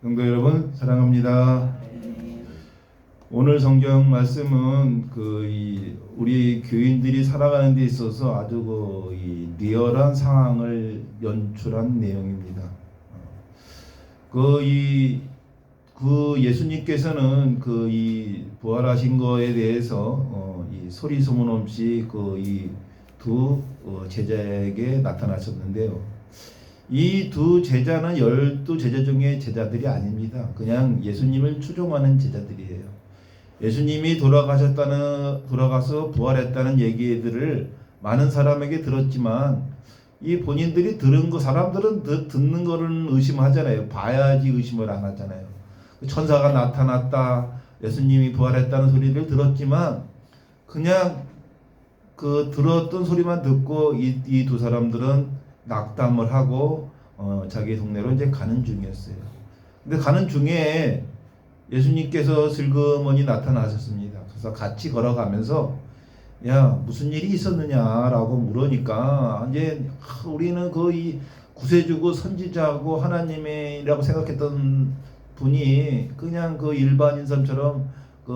성도 여러분 사랑합니다. 오늘 성경 말씀은 우리 교인들이 살아가는 데 있어서 아주 리얼한 상황을 연출한 내용입니다. 예수님께서는 이 부활하신 거에 대해서 이 소리 소문 없이 이 두 제자에게 나타나셨는데요. 이 두 제자는 12제자 중에 제자들이 아닙니다. 그냥 예수님을 추종하는 제자들이에요. 예수님이 돌아가서 부활했다는 얘기들을 많은 사람에게 들었지만 이 본인들이 들은 거, 사람들은 듣는 거는 의심하잖아요. 봐야지 의심을 안 하잖아요. 천사가 나타났다, 예수님이 부활했다는 소리를 들었지만 그냥 들었던 소리만 듣고 이 두 사람들은 낙담을 하고 자기 동네로 이제 가는 중이었어요. 근데 가는 중에 예수님께서 슬그머니 나타나셨습니다. 그래서 같이 걸어가면서 야, 무슨 일이 있었느냐라고 물으니까 이제 우리는 이 구세주고 선지자고 하나님이라고 생각했던 분이 그냥 일반인 사람처럼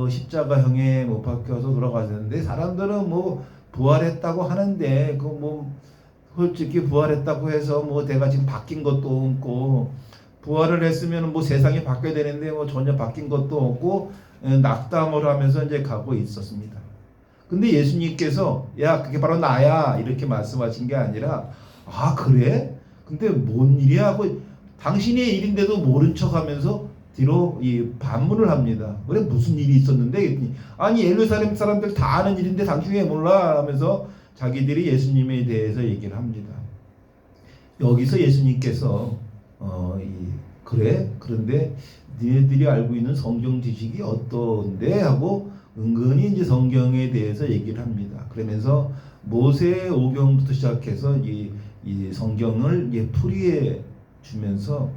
십자가형에 못 박혀서 돌아가셨는데, 사람들은 부활했다고 하는데 솔직히 부활했다고 해서 내가 지금 바뀐 것도 없고, 부활을 했으면 세상이 바뀌어야 되는데 전혀 바뀐 것도 없고 낙담을 하면서 이제 가고 있었습니다. 근데 예수님께서 야, 그게 바로 나야 이렇게 말씀하신 게 아니라, 아 그래? 근데 뭔 일이야? 하고 당신의 일인데도 모른 척하면서 뒤로 반문을 합니다. 그래, 무슨 일이 있었는데? 아니 예루살렘 사람들 다 아는 일인데 당신이 왜 몰라? 하면서 자기들이 예수님에 대해서 얘기를 합니다. 여기서 예수님께서 그래? 그런데 너희들이 알고 있는 성경 지식이 어떤데? 하고 은근히 이제 성경에 대해서 얘기를 합니다. 그러면서 모세 오경부터 시작해서 이 성경을 풀이해 주면서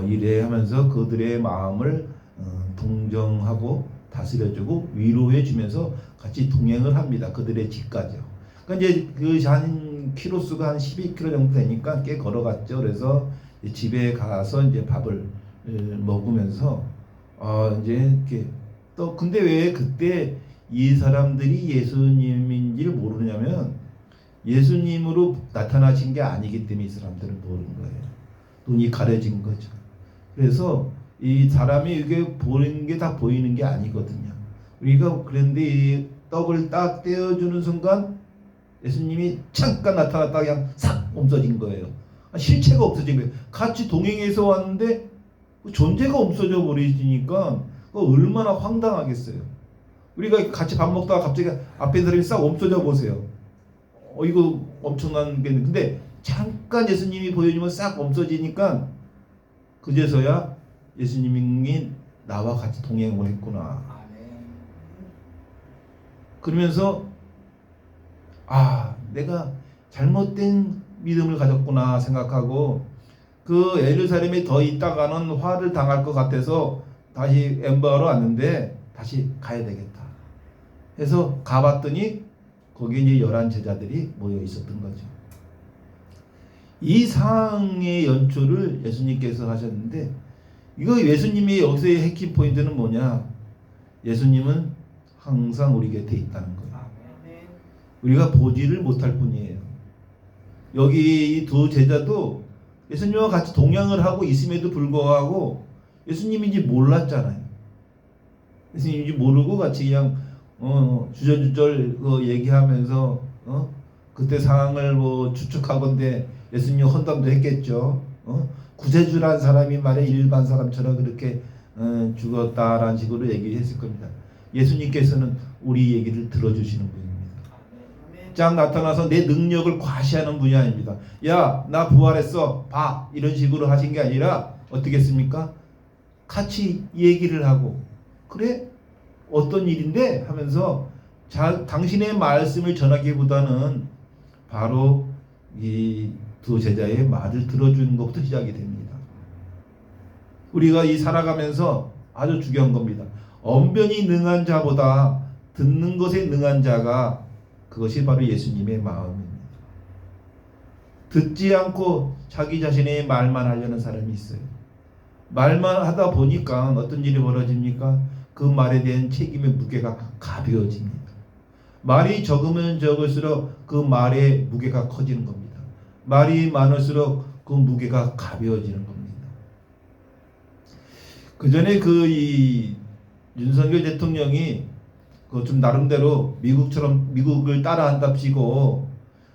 이래 하면서 그들의 마음을 동정하고 다스려주고 위로해 주면서 같이 동행을 합니다. 그들의 집까지요. 그러니까 이제 한 키로수가 한 12km 정도 되니까 꽤 걸어갔죠. 그래서 집에 가서 이제 밥을 먹으면서 이제 이렇게 또 근데 왜 그때 이 사람들이 예수님인지를 모르냐면, 예수님으로 나타나신 게 아니기 때문에 이 사람들은 모르는 거예요. 눈이 가려진 거죠. 그래서 이 사람이 이게 보이는 게 다 보이는 게 아니거든요. 우리가 그런데 이 떡을 딱 떼어주는 순간 예수님이 잠깐 나타났다 그냥 싹 없어진 거예요. 실체가 없어진 거예요. 같이 동행해서 왔는데 존재가 없어져 버리니까 얼마나 황당하겠어요. 우리가 같이 밥 먹다가 갑자기 앞에 있는 사람이 싹 없어져 보세요. 이거 엄청난 게 있는데, 근데 잠깐 예수님이 보여주면 싹 없어지니까 그제서야 예수님이 나와 같이 동행을 했구나. 그러면서 내가 잘못된 믿음을 가졌구나 생각하고, 예루살렘에 더 있다가는 화를 당할 것 같아서 다시 엠바로 왔는데 다시 가야 되겠다 해서 가봤더니 거기에 이제 11 제자들이 모여 있었던 거죠. 이 상황의 연출을 예수님께서 하셨는데, 이거 예수님이 여기서의 핵심 포인트는 뭐냐? 예수님은 항상 우리 곁에 있다는 거예요. 우리가 보지를 못할 뿐이에요. 여기 이 두 제자도 예수님과 같이 동행을 하고 있음에도 불구하고 예수님인지 몰랐잖아요. 예수님인지 모르고 같이 그냥 주저주절 얘기하면서 그때 상황을 추측하건대 예수님 헌담도 했겠죠. 구세주란 사람이 말해 일반 사람처럼 그렇게 죽었다라는 식으로 얘기했을 겁니다. 예수님께서는 우리 얘기를 들어주시는 분입니다. 쫙 나타나서 내 능력을 과시하는 분이 아닙니다. 야, 나 부활했어, 봐, 이런 식으로 하신 게 아니라 어떻게 했습니까? 같이 얘기를 하고, 그래? 어떤 일인데? 하면서 당신의 말씀을 전하기보다는 바로 이 두 제자의 말을 들어주는 것부터 시작이 됩니다. 우리가 살아가면서 아주 중요한 겁니다. 언변이 능한 자보다 듣는 것에 능한 자가, 그것이 바로 예수님의 마음입니다. 듣지 않고 자기 자신의 말만 하려는 사람이 있어요. 말만 하다 보니까 어떤 일이 벌어집니까? 그 말에 대한 책임의 무게가 가벼워집니다. 말이 적으면 적을수록 그 말의 무게가 커지는 겁니다. 말이 많을수록 그 무게가 가벼워지는 겁니다. 그 전에 이 윤석열 대통령이 그 좀 나름대로 미국을 따라한답시고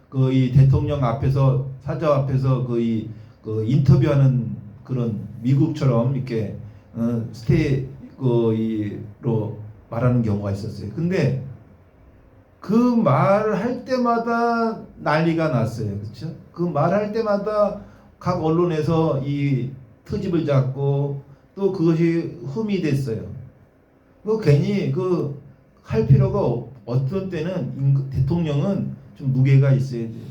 그 이 대통령 앞에서 사저 앞에서 그 인터뷰하는 그런 미국처럼 이렇게 스테이로 말하는 경우가 있었어요. 근데 그 말을 할 때마다 난리가 났어요. 그렇죠? 그 말할 때마다 각 언론에서 이 트집을 잡고 또 그것이 흠이 됐어요. 그 괜히 할 필요가 어떤 때는 대통령은 좀 무게가 있어야 돼요.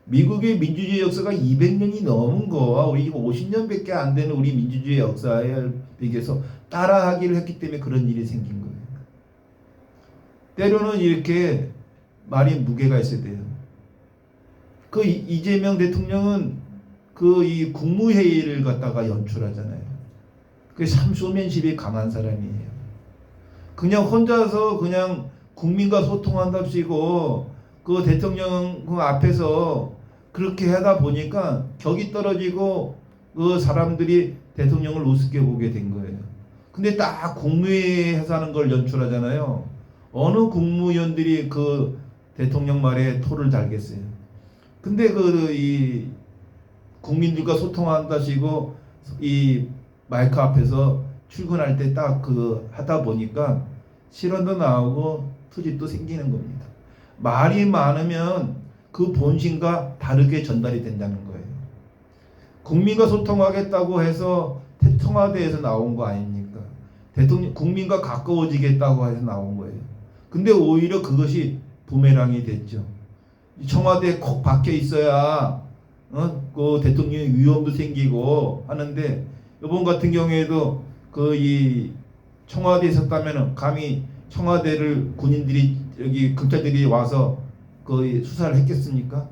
미국의 민주주의 역사가 200년이 넘은 거와 우리 50년밖에 안 되는 우리 민주주의 역사에 비교해서 따라하기를 했기 때문에 그런 일이 생긴 거예요. 때로는 이렇게 말이 무게가 있어야 돼요. 이재명 대통령은 이 국무회의를 갖다가 연출하잖아요. 참 쇼맨십이 강한 사람이에요. 그냥 혼자서 그냥 국민과 소통한답시고 그 대통령 앞에서 그렇게 하다 보니까 격이 떨어지고 그 사람들이 대통령을 우습게 보게 된 거예요. 근데 딱 국무회의에서 하는 걸 연출하잖아요. 어느 국무위원들이 그 대통령 말에 토를 달겠어요. 근데 이 국민들과 소통한다시고 이 마이크 앞에서 출근할 때 딱 하다 보니까 실언도 나오고 투집도 생기는 겁니다. 말이 많으면 그 본심과 다르게 전달이 된다는 거예요. 국민과 소통하겠다고 해서 청와대에서 나온 거 아닙니까? 국민과 가까워지겠다고 해서 나온 거예요. 근데 오히려 그것이 부메랑이 됐죠. 청와대에 콕 박혀 있어야 그 대통령의 위험도 생기고 하는데 이번 같은 경우에도 이 청와대에 있었다면 감히 청와대를 군인들이 여기 경찰들이 와서 수사를 했겠습니까?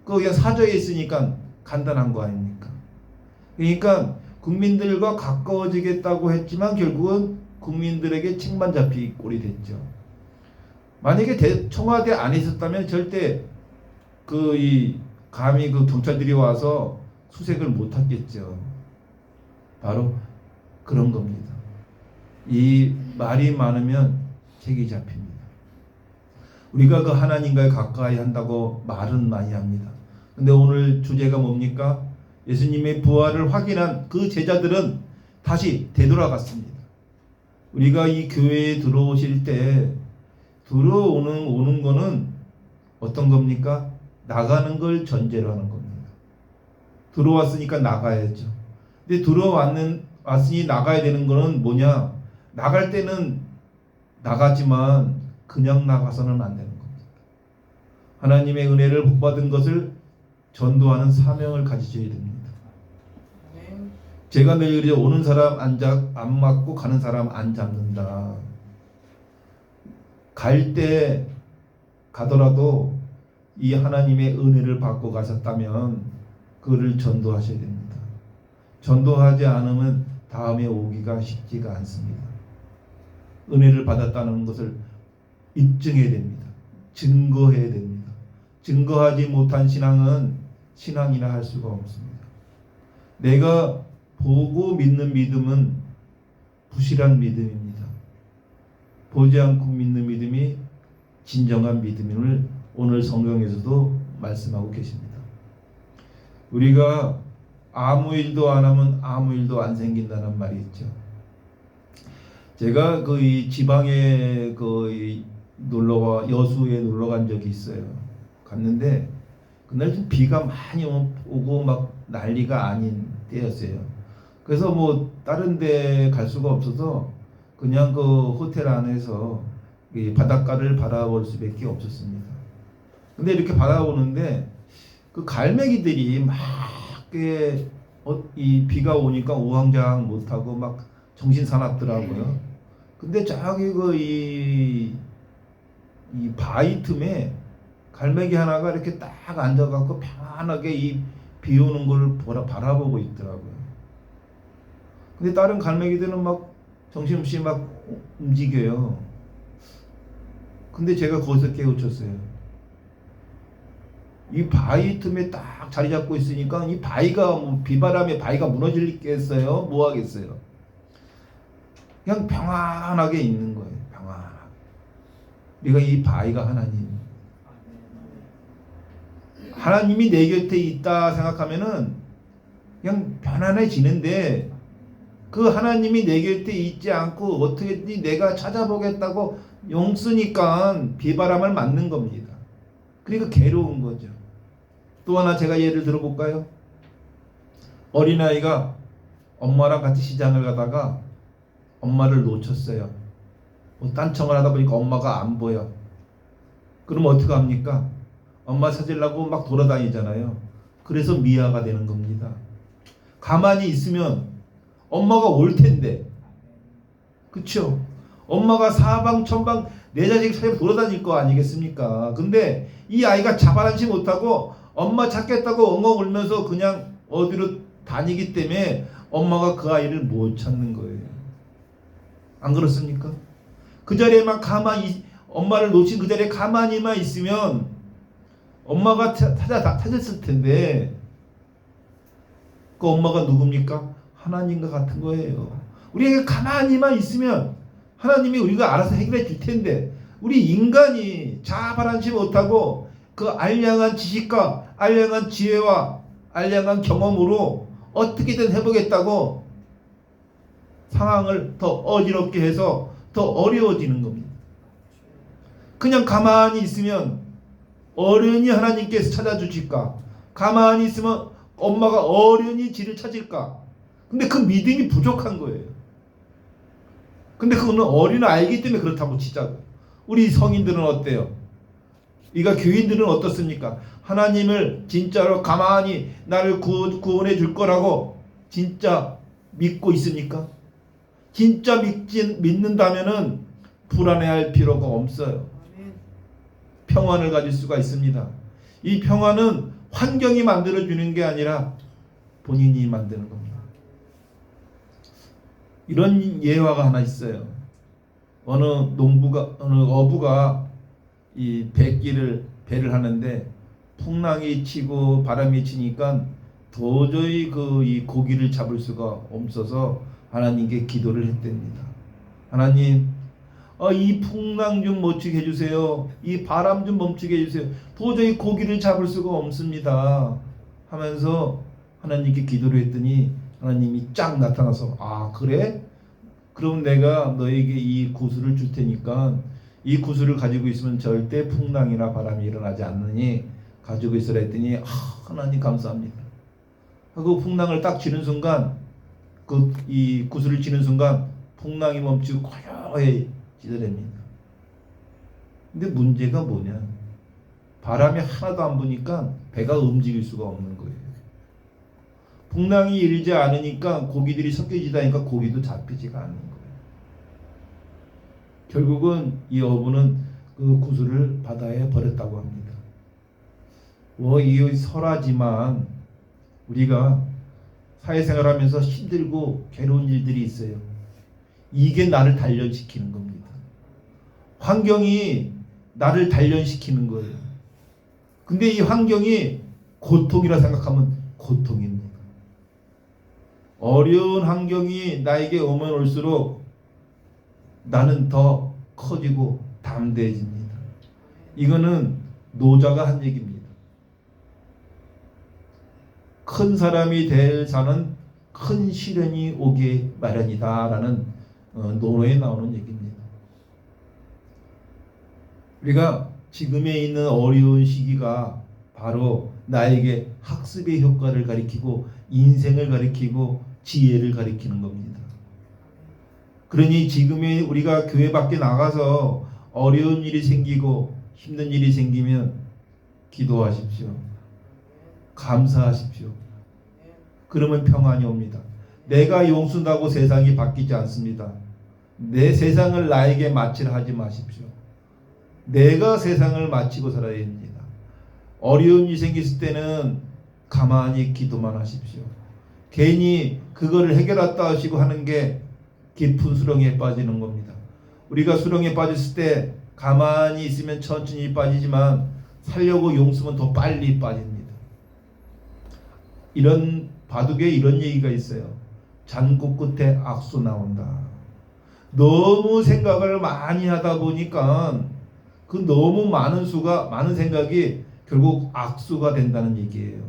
그냥 사저에 있으니까 간단한 거 아닙니까? 그러니까 국민들과 가까워지겠다고 했지만 결국은 국민들에게 책만 잡힌 꼴이 됐죠. 만약에 청와대 안에 있었다면 절대 감히 경찰들이 와서 수색을 못 하겠죠. 바로 그런 겁니다. 이 말이 많으면 책이 잡힙니다. 우리가 하나님과 가까이 한다고 말은 많이 합니다. 근데 오늘 주제가 뭡니까? 예수님의 부활을 확인한 그 제자들은 다시 되돌아갔습니다. 우리가 이 교회에 들어오실 때 오는 거는 어떤 겁니까? 나가는 걸 전제로 하는 겁니다. 들어왔으니까 나가야죠. 근데 왔으니 나가야 되는 거는 뭐냐? 나갈 때는 나가지만 그냥 나가서는 안 되는 겁니다. 하나님의 은혜를 복받은 것을 전도하는 사명을 가지셔야 됩니다. 제가 늘 그러죠. 오는 사람 안 맞고 가는 사람 안 잡는다. 갈 때 가더라도 이 하나님의 은혜를 받고 가셨다면 그를 전도하셔야 됩니다. 전도하지 않으면 다음에 오기가 쉽지가 않습니다. 은혜를 받았다는 것을 입증해야 됩니다. 증거해야 됩니다. 증거하지 못한 신앙은 신앙이라 할 수가 없습니다. 내가 보고 믿는 믿음은 부실한 믿음입니다. 보지 않고 믿는 믿음이 진정한 믿음임을 오늘 성경에서도 말씀하고 계십니다. 우리가 아무 일도 안 하면 아무 일도 안 생긴다는 말이 있죠. 제가 이 지방에 여수에 놀러 간 적이 있어요. 갔는데 그날 좀 비가 많이 오고 막 난리가 아닌 때였어요. 그래서 다른 데 갈 수가 없어서 그냥 호텔 안에서 이 바닷가를 바라볼 수밖에 없었습니다. 근데 이렇게 바라보는데 갈매기들이 막 이 비가 오니까 우왕좌왕 못하고 막 정신 사납더라고요. 근데 저기 이 바위 틈에 갈매기 하나가 이렇게 딱 앉아갖고 편안하게 이 비 오는 걸 바라보고 있더라고요. 근데 다른 갈매기들은 막 정신없이 막 움직여요. 근데 제가 거기서 깨우쳤어요. 이 바위 틈에 딱 자리 잡고 있으니까 이 바위가 뭐 비바람에 바위가 무너질겠어요? 뭐 하겠어요? 그냥 평안하게 있는 거예요. 평안하게. 우리가 이 바위가 하나님이 내 곁에 있다 생각하면은 그냥 편안해지는데, 그 하나님이 내 곁에 있지 않고 어떻게든지 내가 찾아보겠다고 용 쓰니까 비바람을 맞는 겁니다. 그러니까 괴로운 거죠. 또 하나 제가 예를 들어볼까요? 어린아이가 엄마랑 같이 시장을 가다가 엄마를 놓쳤어요. 뭐 딴청을 하다 보니까 엄마가 안 보여. 그럼 어떻게 합니까? 엄마 찾으려고 막 돌아다니잖아요. 그래서 미아가 되는 겁니다. 가만히 있으면 엄마가 올 텐데, 그쵸? 엄마가 사방천방 내 자식 찾으러 돌아다닐 거 아니겠습니까? 근데 이 아이가 자발하지 못하고 엄마 찾겠다고 엉엉 울면서 그냥 어디로 다니기 때문에 엄마가 그 아이를 못 찾는 거예요. 안 그렇습니까? 그 자리에만 가만히, 엄마를 놓친 그 자리에 가만히만 있으면 엄마가 찾았을 텐데, 그 엄마가 누굽니까? 하나님과 같은 거예요. 우리가 가만히만 있으면 하나님이 우리가 알아서 해결해 줄 텐데, 우리 인간이 자발하지 못하고 그 알량한 지식과 알량한 지혜와 알량한 경험으로 어떻게든 해보겠다고 상황을 더 어지럽게 해서 더 어려워지는 겁니다. 그냥 가만히 있으면 어른이 하나님께서 찾아주실까? 가만히 있으면 엄마가 어른이 지를 찾을까? 근데 그 믿음이 부족한 거예요. 근데 그거는 어린이 알기 때문에 그렇다고 치자고. 우리 성인들은 어때요? 이가 교인들은 어떻습니까? 하나님을 진짜로 가만히 나를 구원해 줄 거라고 진짜 믿고 있습니까? 진짜 믿는다면은 불안해할 필요가 없어요. 평안을 가질 수가 있습니다. 이 평안은 환경이 만들어주는 게 아니라 본인이 만드는 겁니다. 이런 예화가 하나 있어요. 어느 어부가 이 배를 하는데 풍랑이 치고 바람이 치니까 도저히 이 고기를 잡을 수가 없어서 하나님께 기도를 했답니다. 하나님, 이 풍랑 좀 멈추게 해주세요. 이 바람 좀 멈추게 해주세요. 도저히 고기를 잡을 수가 없습니다. 하면서 하나님께 기도를 했더니 하나님이 쫙 나타나서, 아 그래? 그럼 내가 너에게 이 구슬을 줄 테니까 이 구슬을 가지고 있으면 절대 풍랑이나 바람이 일어나지 않느니 가지고 있으라 했더니, 하나님 감사합니다 하고 풍랑을 딱 쥐는 순간, 이 구슬을 쥐는 순간 풍랑이 멈추고 고요해지더랍니다. 근데 문제가 뭐냐? 바람이 하나도 안 부니까 배가 움직일 수가 없는 거예요. 풍랑이 일지 않으니까 고기들이 섞여지다니까 고기도 잡히지가 않는 거예요. 결국은 이 어부는 그 구슬을 바다에 버렸다고 합니다. 이 설하지만 우리가 사회생활하면서 힘들고 괴로운 일들이 있어요. 이게 나를 단련시키는 겁니다. 환경이 나를 단련시키는 거예요. 근데 이 환경이 고통이라 생각하면 고통입니다. 어려운 환경이 나에게 오면 올수록 나는 더 커지고 담대해집니다. 이거는 노자가 한 얘기입니다. 큰 사람이 될 자는 큰 시련이 오기 마련이다 라는 논어에 나오는 얘기입니다. 우리가 지금에 있는 어려운 시기가 바로 나에게 학습의 효과를 가리키고 인생을 가리키고 지혜를 가리키는 겁니다. 그러니 지금의 우리가 교회 밖에 나가서 어려운 일이 생기고 힘든 일이 생기면 기도하십시오. 감사하십시오. 그러면 평안이 옵니다. 내가 용순다고 세상이 바뀌지 않습니다. 내 세상을 나에게 마치라 하지 마십시오. 내가 세상을 마치고 살아야 합니다. 어려운 일이 생겼을 때는 가만히 기도만 하십시오. 괜히 그거를 해결했다 하시고 하는 게 깊은 수렁에 빠지는 겁니다. 우리가 수렁에 빠졌을 때 가만히 있으면 천천히 빠지지만 살려고 용쓰면 더 빨리 빠집니다. 이런 바둑에 이런 얘기가 있어요. 잔고 끝에 악수 나온다. 너무 생각을 많이 하다 보니까 그 너무 많은 생각이 결국 악수가 된다는 얘기예요.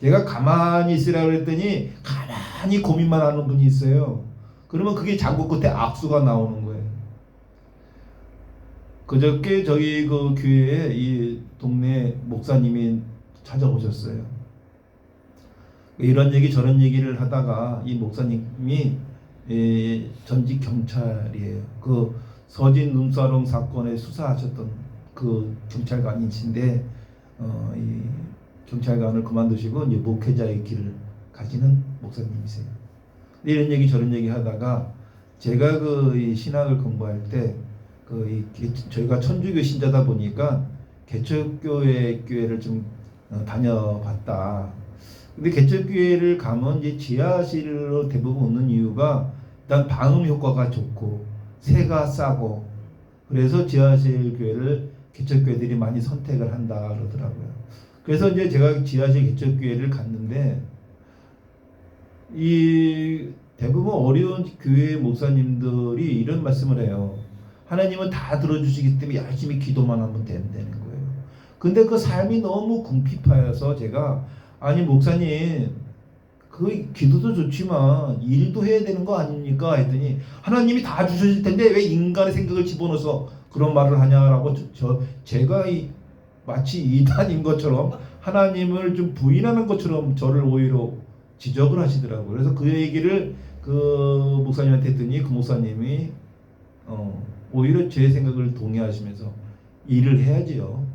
제가 가만히 있으라고 그랬더니 가만히 고민만 하는 분이 있어요. 그러면 그게 잔고 끝에 악수가 나오는 거예요. 그저께 저희 그 교회에 이 동네 목사님이 찾아오셨어요. 이런 얘기 저런 얘기를 하다가 이 목사님이 전직 경찰이에요. 그 서진 눈사롱 사건에 수사하셨던 그 경찰관이신데 이 경찰관을 그만두시고 이제 목회자의 길을 가시는 목사님이세요. 이런 얘기 저런 얘기 하다가 제가 그 신학을 공부할 때 저희가 천주교 신자다 보니까 개척교회를 좀 다녀봤다. 근데 개척교회를 가면 이제 지하실로 대부분 오는 이유가 일단 방음 효과가 좋고 세가 싸고 그래서 지하실 교회를 개척교회들이 많이 선택을 한다 그러더라고요. 그래서 이제 제가 지하실 개척교회를 갔는데 이 대부분 어려운 교회 목사님들이 이런 말씀을 해요. 하나님은 다 들어주시기 때문에 열심히 기도만 하면 된다는 거예요. 근데 그 삶이 너무 궁핍하여서 제가 아니 목사님 그 기도도 좋지만 일도 해야 되는 거 아닙니까? 했더니 하나님이 다 주실 텐데 왜 인간의 생각을 집어넣어서 그런 말을 하냐라고 제가 마치 이단인 것처럼 하나님을 좀 부인하는 것처럼 저를 오히려 지적을 하시더라고요. 그래서 그 얘기를 그 목사님한테 했더니 그 목사님이 오히려 제 생각을 동의하시면서 일을 해야지요.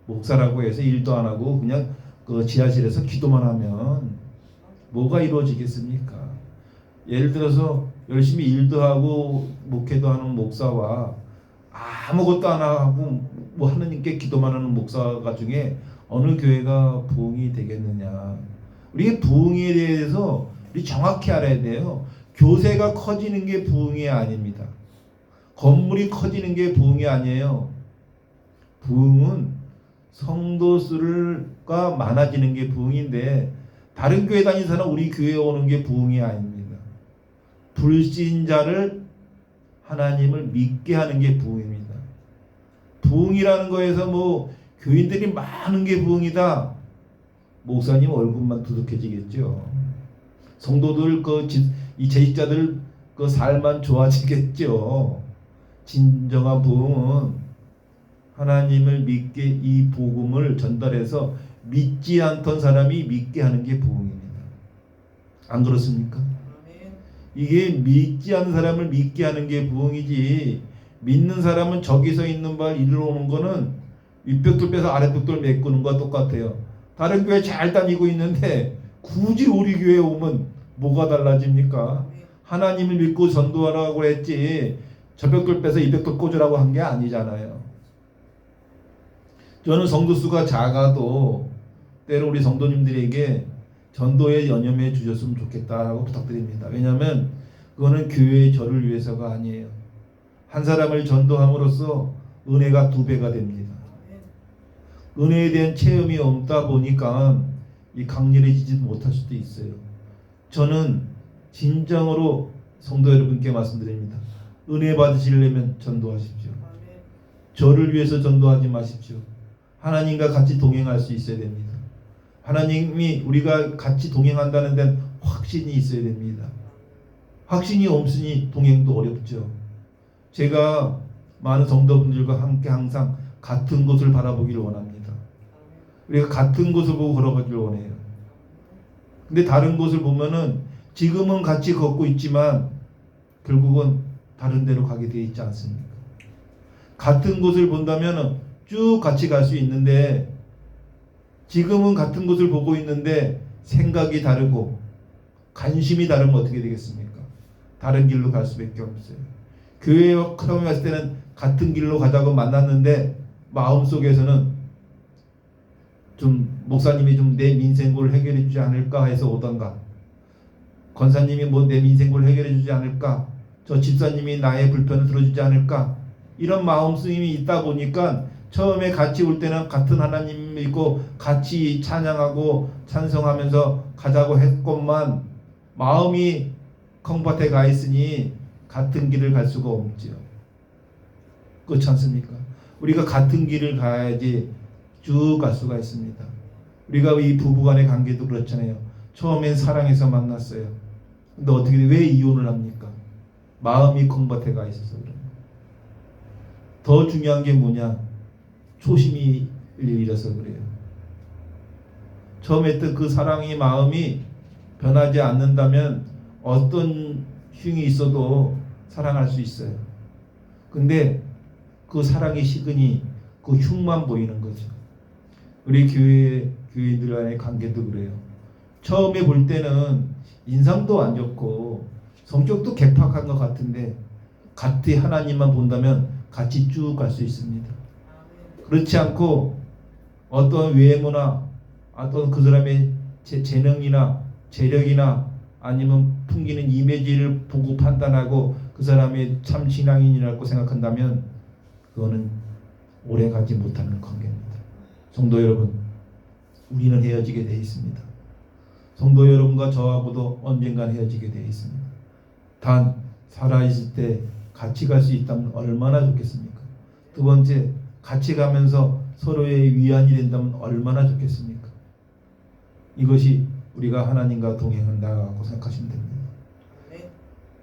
목사라고 해서 일도 안 하고 그냥 그 지하실에서 기도만 하면 뭐가 이루어지겠습니까? 예를 들어서 열심히 일도 하고 목회도 하는 목사와 아무것도 안 하고 뭐 하느님께 기도만 하는 목사가 중에 어느 교회가 부흥이 되겠느냐? 우리 부흥에 대해서 우리 정확히 알아야 돼요. 교세가 커지는 게 부흥이 아닙니다. 건물이 커지는 게 부흥이 아니에요. 부흥은 성도 수가 많아지는 게 부흥인데 다른 교회 다니는 사람 우리 교회에 오는 게 부흥이 아닙니다. 불신자를 하나님을 믿게 하는 게 부흥입니다. 부흥이라는 거에서 뭐 교인들이 많은 게 부흥이다. 목사님 얼굴만 두둑해지겠죠. 성도들 이 재직자들 그 삶만 좋아지겠죠. 진정한 부흥은 하나님을 믿게 이 복음을 전달해서 믿지 않던 사람이 믿게 하는 게 부흥입니다. 안 그렇습니까? 이게 믿지 않는 사람을 믿게 하는 게 부흥이지 믿는 사람은 저기서 있는 바 이리로 오는 거는 윗벽돌 빼서 아랫벽돌 메꾸는 거와 똑같아요. 다른 교회 잘 다니고 있는데 굳이 우리 교회에 오면 뭐가 달라집니까? 하나님을 믿고 전도하라고 했지 저 벽돌 빼서 이 벽돌 꽂으라고 한 게 아니잖아요. 저는 성도 수가 작아도 때로 우리 성도님들에게 전도에 연연해 주셨으면 좋겠다라고 부탁드립니다. 왜냐하면 그거는 교회의 저를 위해서가 아니에요. 한 사람을 전도함으로써 은혜가 2배가 됩니다. 은혜에 대한 체험이 없다 보니까 이 강렬해지지 못할 수도 있어요. 저는 진정으로 성도 여러분께 말씀드립니다. 은혜 받으시려면 전도하십시오. 저를 위해서 전도하지 마십시오. 하나님과 같이 동행할 수 있어야 됩니다. 하나님이 우리가 같이 동행한다는 데는 확신이 있어야 됩니다. 확신이 없으니 동행도 어렵죠. 제가 많은 성도분들과 함께 항상 같은 곳을 바라보기를 원합니다. 우리가 같은 곳을 보고 걸어가기를 원해요. 근데 다른 곳을 보면은 지금은 같이 걷고 있지만 결국은 다른 데로 가게 되어 있지 않습니까? 같은 곳을 본다면 쭉 같이 갈 수 있는데 지금은 같은 곳을 보고 있는데 생각이 다르고 관심이 다르면 어떻게 되겠습니까? 다른 길로 갈 수밖에 없어요. 교회에 처음에 왔을 때는 같은 길로 가자고 만났는데 마음속에서는 좀 목사님이 좀 내 민생고를 해결해 주지 않을까 해서 오던가 권사님이 뭐 내 인생을 해결해 주지 않을까, 저 집사님이 나의 불편을 들어주지 않을까, 이런 마음 쓰임이 있다 보니까 처음에 같이 올 때는 같은 하나님 믿고 같이 찬양하고 찬송하면서 가자고 했건만 마음이 콩밭에 가 있으니 같은 길을 갈 수가 없지요. 그렇지 않습니까? 우리가 같은 길을 가야지 쭉 갈 수가 있습니다. 우리가 이 부부간의 관계도 그렇잖아요. 처음엔 사랑해서 만났어요. 근데 어떻게 왜 이혼을 합니까? 마음이 콩밭에 가 있어서 그래요. 더 중요한 게 뭐냐? 초심이 잃어서 그래요. 처음에 했던 그 사랑의 마음이 변하지 않는다면 어떤 흉이 있어도 사랑할 수 있어요. 근데 그 사랑이 식으니 그 흉만 보이는 거죠. 우리 교회들 간의 관계도 그래요. 처음에 볼 때는 인상도 안 좋고 성격도 개팍한 것 같은데 같이 하나님만 본다면 같이 쭉 갈 수 있습니다. 그렇지 않고 어떤 외모나 어떤 그 사람의 재능이나 재력이나 아니면 풍기는 이미지를 보고 판단하고 그 사람이 참 신앙인이라고 생각한다면 그거는 오래 가지 못하는 관계입니다. 성도 여러분, 우리는 헤어지게 되어 있습니다. 성도 여러분과 저하고도 언젠간 헤어지게 되어 있습니다. 단 살아있을 때 같이 갈 수 있다면 얼마나 좋겠습니까? 두 번째, 같이 가면서 서로의 위안이 된다면 얼마나 좋겠습니까? 이것이 우리가 하나님과 동행한다고 생각하시면 됩니다.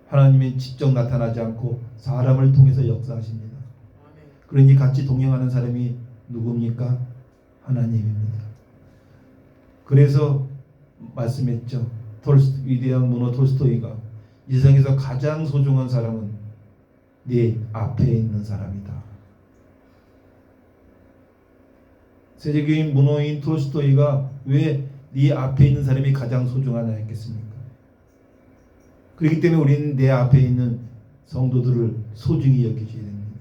하나님이 직접 나타나지 않고 사람을 통해서 역사하십니다. 그러니 같이 동행하는 사람이 누굽니까? 하나님입니다. 그래서 말씀했죠. 위대한 문호 톨스토이가 이 세상에서 가장 소중한 사람은 네 앞에 있는 사람이다. 세계적인 문호인 톨스토이가 왜 네 앞에 있는 사람이 가장 소중하냐 했겠습니까? 그렇기 때문에 우리는 내 앞에 있는 성도들을 소중히 여기셔야 됩니다.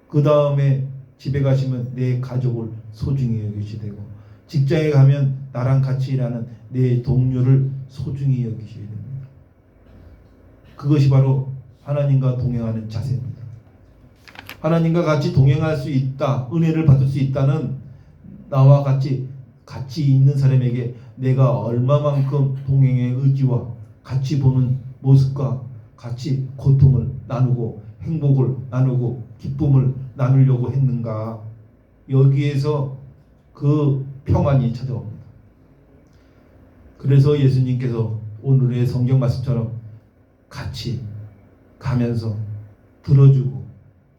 그 다음에 집에 가시면 내 가족을 소중히 여기셔야 되고, 직장에 가면 나랑 같이 일하는 내 동료를 소중히 여기셔야 됩니다. 그것이 바로 하나님과 동행하는 자세입니다. 하나님과 같이 동행할 수 있다, 은혜를 받을 수 있다는 나와 같이 있는 사람에게 내가 얼마만큼 동행의 의지와 같이 보는 모습과 같이 고통을 나누고 행복을 나누고 기쁨을 나누려고 했는가, 여기에서 그 평안이 찾아옵니다. 그래서 예수님께서 오늘의 성경 말씀처럼 같이 가면서 들어주고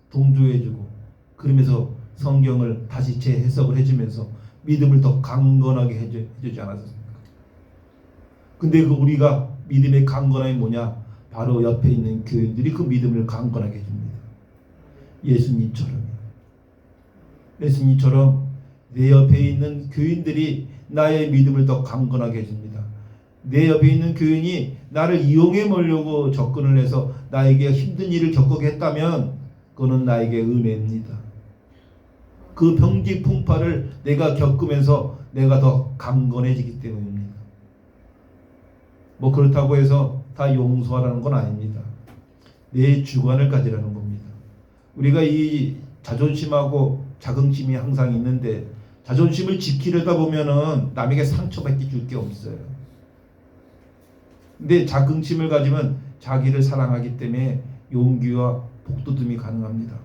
동조해주고 그러면서 성경을 다시 재해석을 해주면서 믿음을 더 강건하게 해주지 않았습니까? 근데 그 우리가 믿음의 강건함이 뭐냐? 바로 옆에 있는 교인들이 그 믿음을 강건하게 해줍니다. 예수님처럼 내 옆에 있는 교인들이 나의 믿음을 더 강건하게 해줍니다. 내 옆에 있는 교인이 나를 이용해 보려고 접근을 해서 나에게 힘든 일을 겪게 했다면 그거는 나에게 은혜입니다. 그 병지 풍파를 내가 겪으면서 내가 더 강건해지기 때문입니다. 뭐 그렇다고 해서 다 용서하라는 건 아닙니다. 내 주관을 가지라는 겁니다. 우리가 이 자존심하고 자긍심이 항상 있는데 자존심을 지키려다 보면은 남에게 상처밖에 줄 게 없어요. 근데 자긍심을 가지면 자기를 사랑하기 때문에 용기와 복돋움이 가능합니다.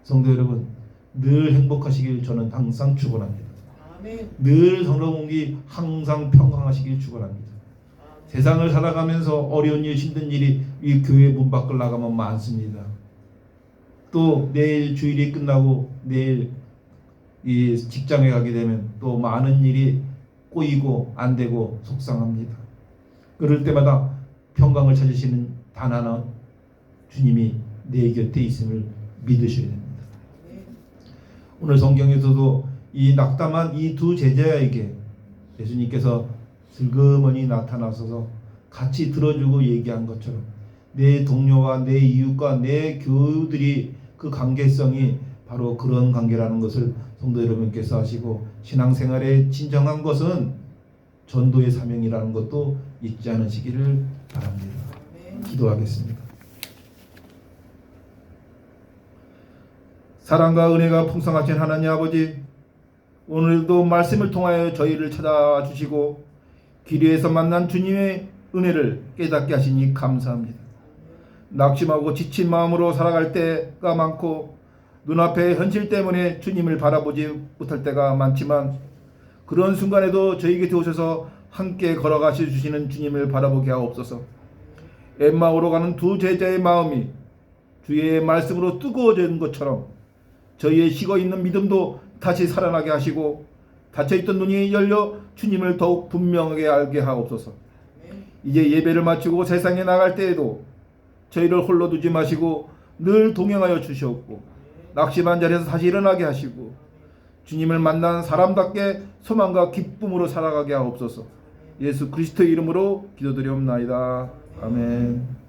성도 여러분, 늘 행복하시길 저는 항상 축원합니다. 늘 성령공기 항상 평강하시길 축원합니다. 세상을 살아가면서 어려운 일, 힘든 일이 이 교회 문 밖을 나가면 많습니다. 또 내일 주일이 끝나고 내일 이 직장에 가게 되면 또 많은 일이 꼬이고 안 되고 속상합니다. 그럴 때마다 평강을 찾으시는 단 하나, 주님이 내 곁에 있음을 믿으셔야 됩니다. 오늘 성경에서도 이 낙담한 이 두 제자에게 예수님께서 슬그머니 나타나셔서 같이 들어주고 얘기한 것처럼 내 동료와 내 이웃과 내 교우들이 그 관계성이 바로 그런 관계라는 것을 성도 여러분께서 하시고, 신앙생활의 진정한 것은 전도의 사명이라는 것도 잊지 않으시기를 바랍니다. 기도하겠습니다. 사랑과 은혜가 풍성하신 하나님 아버지, 오늘도 말씀을 통하여 저희를 찾아주시고 길에서 만난 주님의 은혜를 깨닫게 하시니 감사합니다. 낙심하고 지친 마음으로 살아갈 때가 많고 눈앞의 현실 때문에 주님을 바라보지 못할 때가 많지만, 그런 순간에도 저희 곁에 오셔서 함께 걸어가시 주시는 주님을 바라보게 하옵소서. 엠마오로 가는 두 제자의 마음이 주의 말씀으로 뜨거워진 것처럼 저희의 식어있는 믿음도 다시 살아나게 하시고, 닫혀있던 눈이 열려 주님을 더욱 분명하게 알게 하옵소서. 이제 예배를 마치고 세상에 나갈 때에도 저희를 홀로 두지 마시고 늘 동행하여 주시옵고, 낙심한 자리에서 다시 일어나게 하시고 주님을 만난 사람답게 소망과 기쁨으로 살아가게 하옵소서. 예수 그리스도의 이름으로 기도드리옵나이다. 아멘.